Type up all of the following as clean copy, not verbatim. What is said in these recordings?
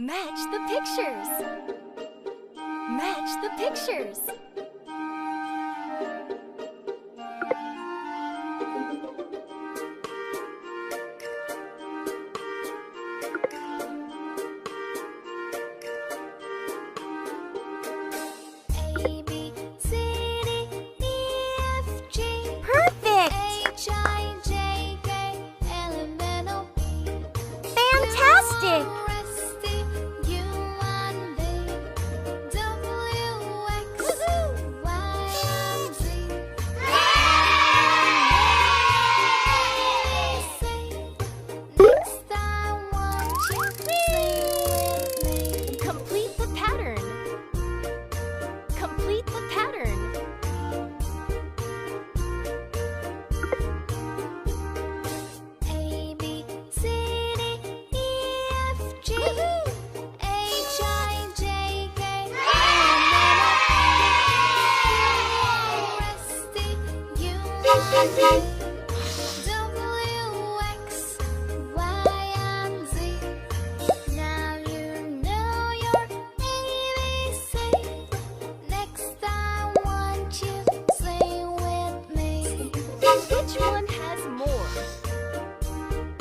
Match the pictures. Match the pictures. A, B, C, D, E, F, G. Perfect! H, I, J, K, L, M, N, O, P. Fantastic! S, T, U, and V. W, X, Y, and Z. Next, I want you to sing with me. Complete the pattern. Complete the pattern. A, B, C, D, E, F, G. H, I, J, K, L, M, N, O, P. Q, R, S, T, U, and V. W, X, Y, and Z. Now you know your ABC. Next, I want you to sing with me. Which one has more?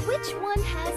Which one has